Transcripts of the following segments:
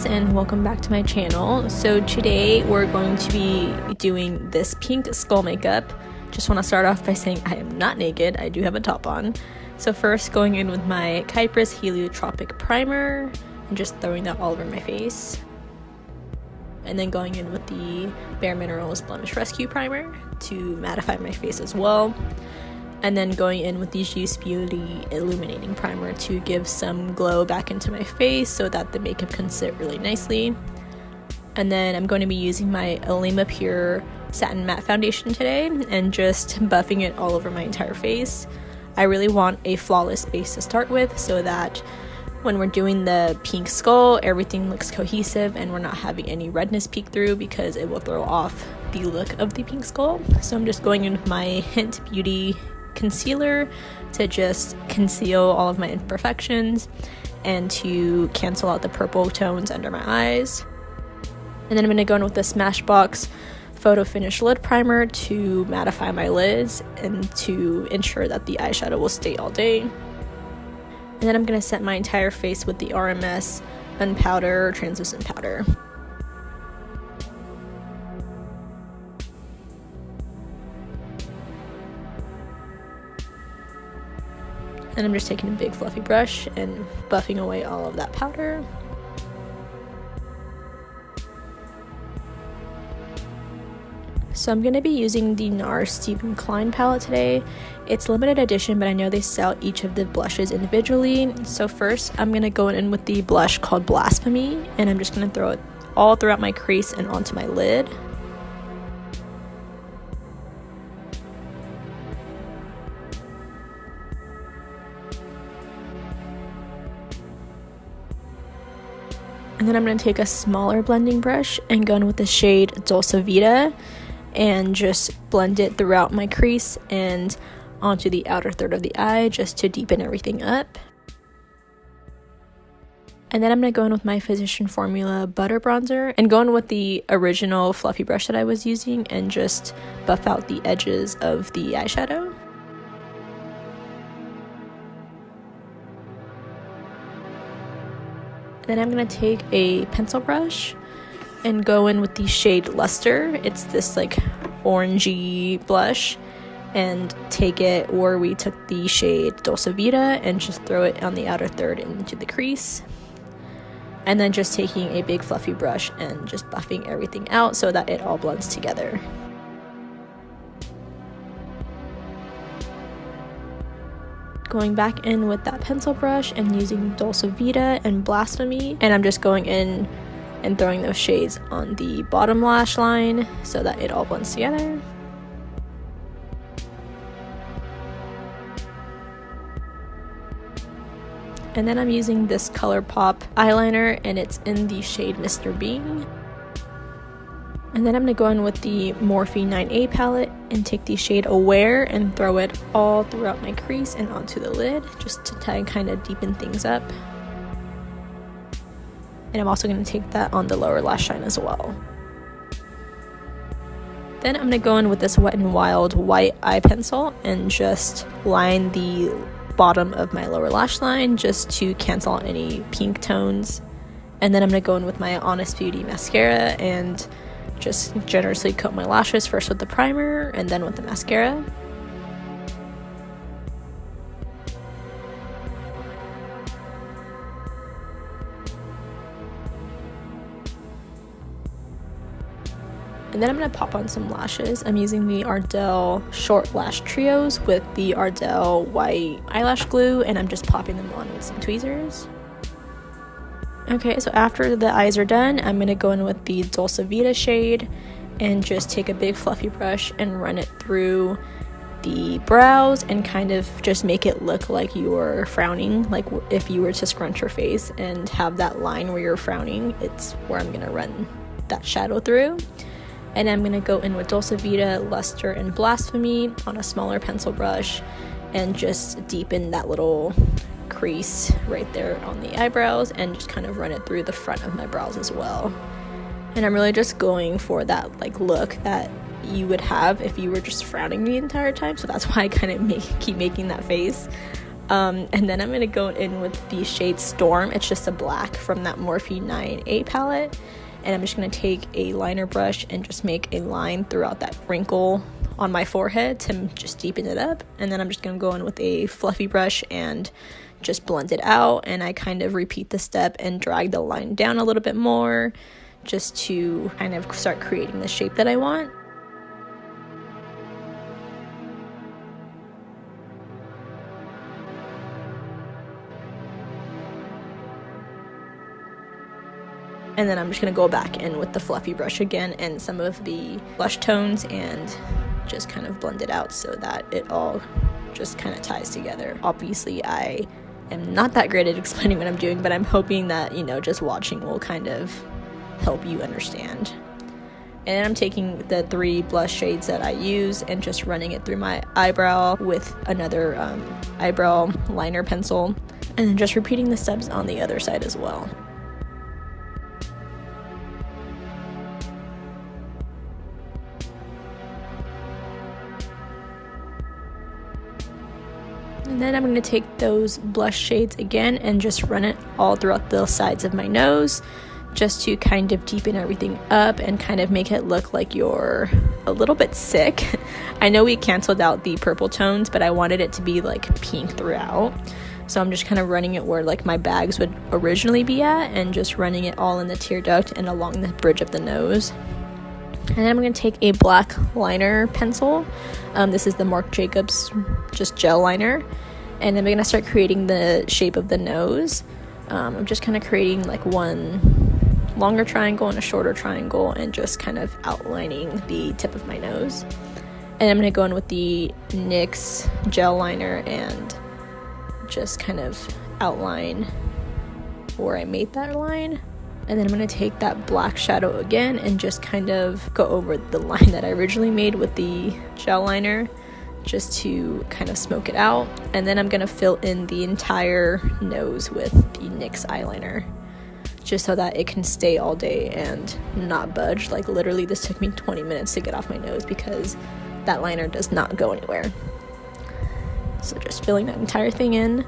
and welcome back to my channel. So today we're going to be doing this pink skull makeup. Just want to start off by saying I am not naked, I do have a top on. So first going in with my Kypris Heliotropic primer and just throwing that all over my face. And then going in with the Bare Minerals Blemish Rescue primer to mattify my face as well. And then going in with the Juice Beauty Illuminating Primer to give some glow back into my face so that the makeup can sit really nicely. And then I'm going to be using my Olema Pure Satin Matte Foundation today and just buffing it all over my entire face. I really want a flawless base to start with so that when we're doing the pink skull, everything looks cohesive and we're not having any redness peek through because it will throw off the look of the pink skull. So I'm just going in with my Hint Beauty concealer to just conceal all of my imperfections and to cancel out the purple tones under my eyes. And then I'm going to go in with the Smashbox Photo Finish Lid Primer to mattify my lids and to ensure that the eyeshadow will stay all day. And then I'm going to set my entire face with the RMS Unpowder Translucent Powder. And I'm just taking a big fluffy brush and buffing away all of that powder. So I'm going to be using the NARS Stephen Klein palette today. It's limited edition, but I know they sell each of the blushes individually. So first I'm going to go in with the blush called Blasphemy, and I'm just going to throw it all throughout my crease and onto my lid. And then I'm going to take a smaller blending brush and go in with the shade Dulce Vita and just blend it throughout my crease and onto the outer third of the eye just to deepen everything up. And then I'm going to go in with my Physician Formula Butter Bronzer and go in with the original fluffy brush that I was using and just buff out the edges of the eyeshadow. Then I'm going to take a pencil brush and go in with the shade Luster. It's this like orangey blush, and take it where we took the shade Dulce Vita and just throw it on the outer third into the crease. And then just taking a big fluffy brush and just buffing everything out so that it all blends together. Going back in with that pencil brush and using Dulce Vita and Blasphemy, and I'm just going in and throwing those shades on the bottom lash line so that it all blends together. And then I'm using this ColourPop eyeliner, and it's in the shade Mr. Bean. And then I'm going to go in with the Morphe 9A palette and take the shade Aware and throw it all throughout my crease and onto the lid just to kind of deepen things up. And I'm also going to take that on the lower lash line as well. Then I'm going to go in with this Wet n Wild white eye pencil and just line the bottom of my lower lash line just to cancel out any pink tones. And then I'm going to go in with my Honest Beauty mascara and just generously coat my lashes first with the primer and then with the mascara. And then I'm going to pop on some lashes. I'm using the Ardell Short Lash Trios with the Ardell White Eyelash Glue, and I'm just popping them on with some tweezers. Okay, so after the eyes are done, I'm going to go in with the Dulce Vita shade and just take a big fluffy brush and run it through the brows and kind of just make it look like you're frowning, like if you were to scrunch your face and have that line where you're frowning, it's where I'm going to run that shadow through. And I'm going to go in with Dulce Vita, Luster, and Blasphemy on a smaller pencil brush and just deepen that little crease right there on the eyebrows and just kind of run it through the front of my brows as well. And I'm really just going for that like look that you would have if you were just frowning the entire time, so that's why I kind of keep making that face. And then I'm going to go in with the shade Storm. It's just a black from that Morphe 9A palette. And I'm just going to take a liner brush and just make a line throughout that wrinkle on my forehead to just deepen it up. And then I'm just going to go in with a fluffy brush and just blend it out. And I kind of repeat the step and drag the line down a little bit more just to kind of start creating the shape that I want. And then I'm just going to go back in with the fluffy brush again and some of the blush tones and just kind of blend it out so that it all just kind of ties together. Obviously, I am not that great at explaining what I'm doing, but I'm hoping that, you know, just watching will kind of help you understand. And then I'm taking the 3 blush shades that I use and just running it through my eyebrow with another eyebrow liner pencil, and then just repeating the steps on the other side as well. And then I'm going to take those blush shades again and just run it all throughout the sides of my nose just to kind of deepen everything up and kind of make it look like you're a little bit sick. I know we canceled out the purple tones, but I wanted it to be like pink throughout. So I'm just kind of running it where like my bags would originally be at and just running it all in the tear duct and along the bridge of the nose. And then I'm going to take a black liner pencil. This is the Marc Jacobs just gel liner. And then I'm going to start creating the shape of the nose. I'm just kind of creating like one longer triangle and a shorter triangle and just kind of outlining the tip of my nose. And I'm going to go in with the NYX gel liner and just kind of outline where I made that line. And then I'm going to take that black shadow again and just kind of go over the line that I originally made with the gel liner just to kind of smoke it out. And then I'm going to fill in the entire nose with the NYX eyeliner just so that it can stay all day and not budge. Like literally this took me 20 minutes to get off my nose because that liner does not go anywhere. So just filling that entire thing in.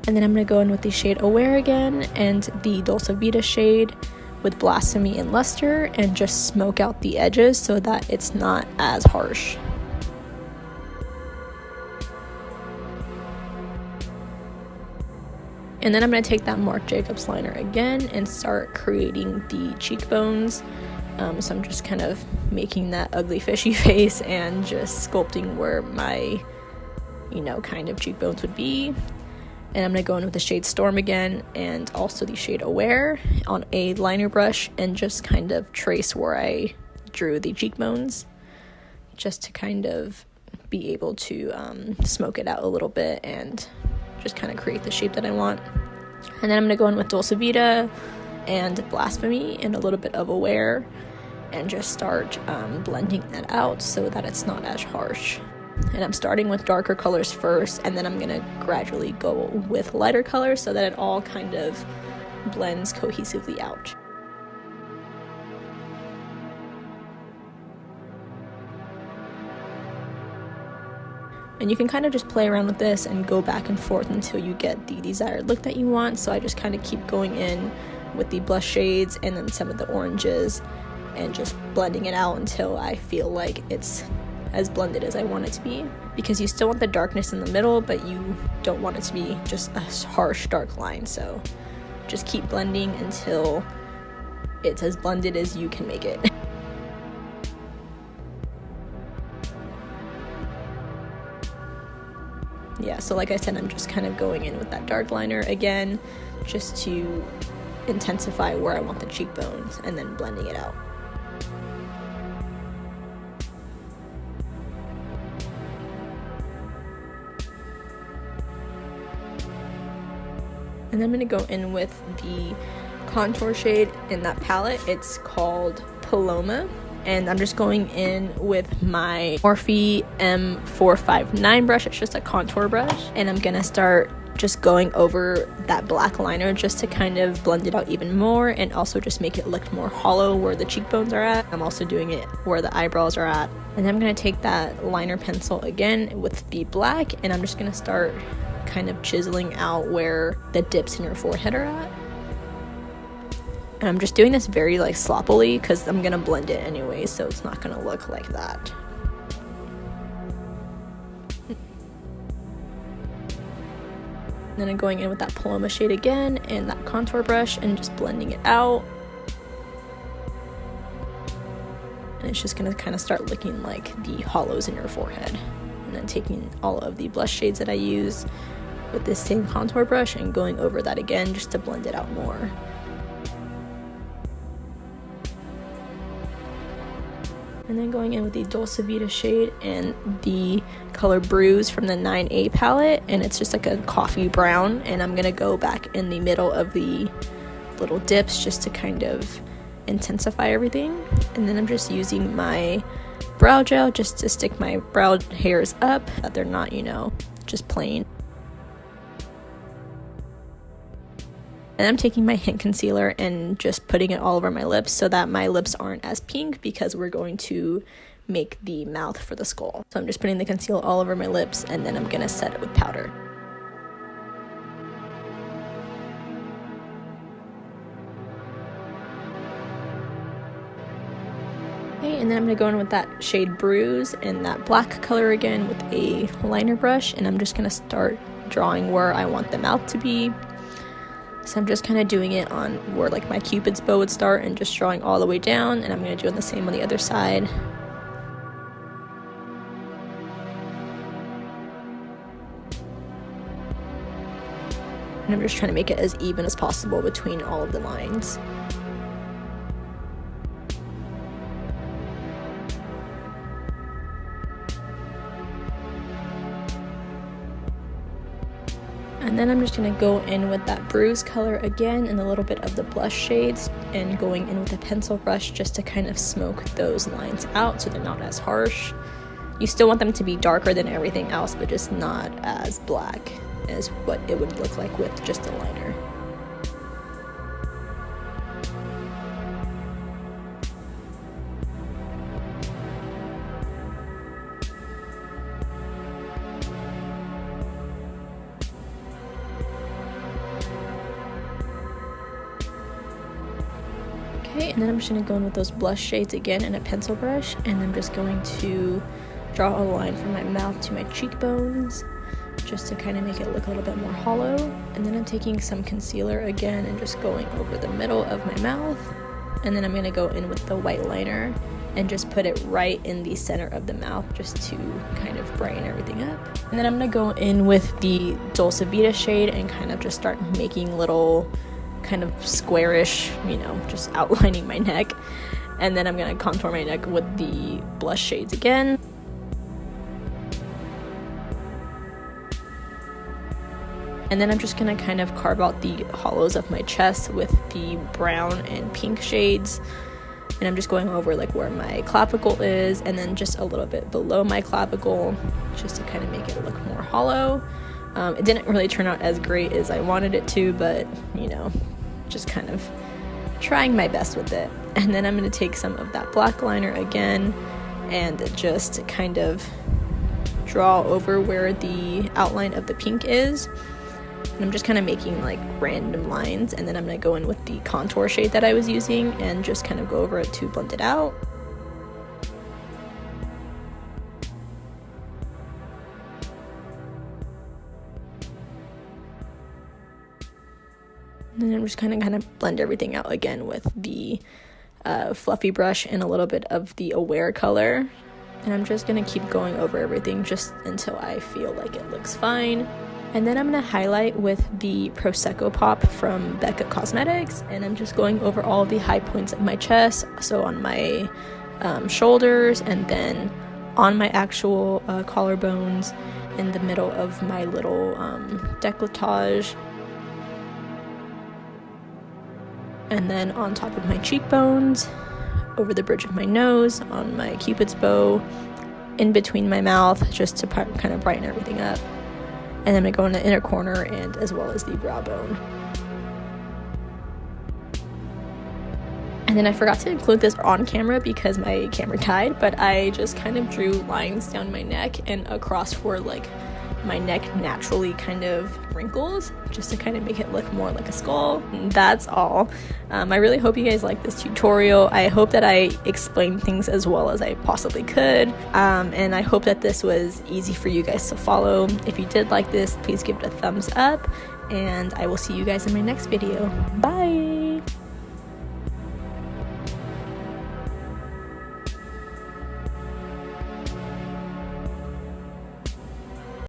And then I'm going to go in with the shade Aware again and the Dolce Vita shade with Blasphemy and Luster and just smoke out the edges so that it's not as harsh. And then I'm going to take that Marc Jacobs liner again and start creating the cheekbones. So I'm just kind of making that ugly fishy face and just sculpting where my, you know, kind of cheekbones would be. And I'm going to go in with the shade Storm again and also the shade Aware on a liner brush and just kind of trace where I drew the cheekbones just to kind of be able to smoke it out a little bit and just kind of create the shape that I want. And then I'm going to go in with Dolce Vita and Blasphemy and a little bit of Aware and just start blending that out so that it's not as harsh. And I'm starting with darker colors first, and then I'm going to gradually go with lighter colors so that it all kind of blends cohesively out. And you can kind of just play around with this and go back and forth until you get the desired look that you want. So I just kind of keep going in with the blush shades and then some of the oranges and just blending it out until I feel like it's as blended as I want it to be, because you still want the darkness in the middle, but you don't want it to be just a harsh dark line. So just keep blending until it's as blended as you can make it. Yeah, so like I said, I'm just kind of going in with that dark liner again just to intensify where I want the cheekbones and then blending it out. And then I'm going to go in with the contour shade in that palette. It's called Paloma. And I'm just going in with my Morphe M459 brush. It's just a contour brush. And I'm going to start just going over that black liner just to kind of blend it out even more, and also just make it look more hollow where the cheekbones are at. I'm also doing it where the eyebrows are at. And then I'm going to take that liner pencil again with the black, and I'm just going to start kind of chiseling out where the dips in your forehead are at. And I'm just doing this very like sloppily because I'm going to blend it anyway, so it's not going to look like that. Then I'm going in with that Paloma shade again and that contour brush and just blending it out. And it's just going to kind of start looking like the hollows in your forehead. And then taking all of the blush shades that I use with this same contour brush and going over that again just to blend it out more. And then going in with the Dolce Vita shade and the color Bruise from the 9A palette, and it's just like a coffee brown, and I'm gonna go back in the middle of the little dips just to kind of intensify everything. And then I'm just using my brow gel just to stick my brow hairs up, that they're not, you know, just plain. And I'm taking my hint concealer and just putting it all over my lips so that my lips aren't as pink, because we're going to make the mouth for the skull. So I'm just putting the concealer all over my lips, and then I'm gonna set it with powder. Okay, and then I'm gonna go in with that shade Bruise and that black color again with a liner brush, and I'm just gonna start drawing where I want the mouth to be. So I'm just kind of doing it on where like my Cupid's bow would start and just drawing all the way down, and I'm going to do the same on the other side. And I'm just trying to make it as even as possible between all of the lines. And then I'm just going to go in with that Bruise color again and a little bit of the blush shades, and going in with a pencil brush just to kind of smoke those lines out so they're not as harsh. You still want them to be darker than everything else, but just not as black as what it would look like with just a liner. Okay, and then I'm just going to go in with those blush shades again and a pencil brush, and I'm just going to draw a line from my mouth to my cheekbones just to kind of make it look a little bit more hollow. And then I'm taking some concealer again and just going over the middle of my mouth, and then I'm going to go in with the white liner and just put it right in the center of the mouth just to kind of brighten everything up. And then I'm going to go in with the Dolce Vita shade and kind of just start making little kind of squarish, you know, just outlining my neck. And then I'm going to contour my neck with the blush shades again. And then I'm just going to kind of carve out the hollows of my chest with the brown and pink shades. And I'm just going over like where my clavicle is, and then just a little bit below my clavicle just to kind of make it look more hollow. It didn't really turn out as great as I wanted it to, but, you know, just kind of trying my best with it. And then I'm going to take some of that black liner again and just kind of draw over where the outline of the pink is. And I'm just kind of making like random lines, and then I'm going to go in with the contour shade that I was using and just kind of go over it to blend it out. And then I'm just kind of blend everything out again with the fluffy brush and a little bit of the Aware color. And I'm just going to keep going over everything just until I feel like it looks fine. And then I'm going to highlight with the Prosecco Pop from Becca Cosmetics, and I'm just going over all of the high points of my chest, so on my shoulders, and then on my actual collarbones, in the middle of my little décolletage, and then on top of my cheekbones, over the bridge of my nose, on my Cupid's bow, in between my mouth, just to kind of brighten everything up. And then I'm going to go in the inner corner and as well as the brow bone. And then I forgot to include this on camera because my camera died, but I just kind of drew lines down my neck and across where like my neck naturally kind of wrinkles, just to kind of make it look more like a skull. And that's all. I really hope you guys like this tutorial. I hope that I explained things as well as I possibly could, and I hope that this was easy for you guys to follow. If you did like this, please give it a thumbs up, and I will see you guys in my next video. Bye!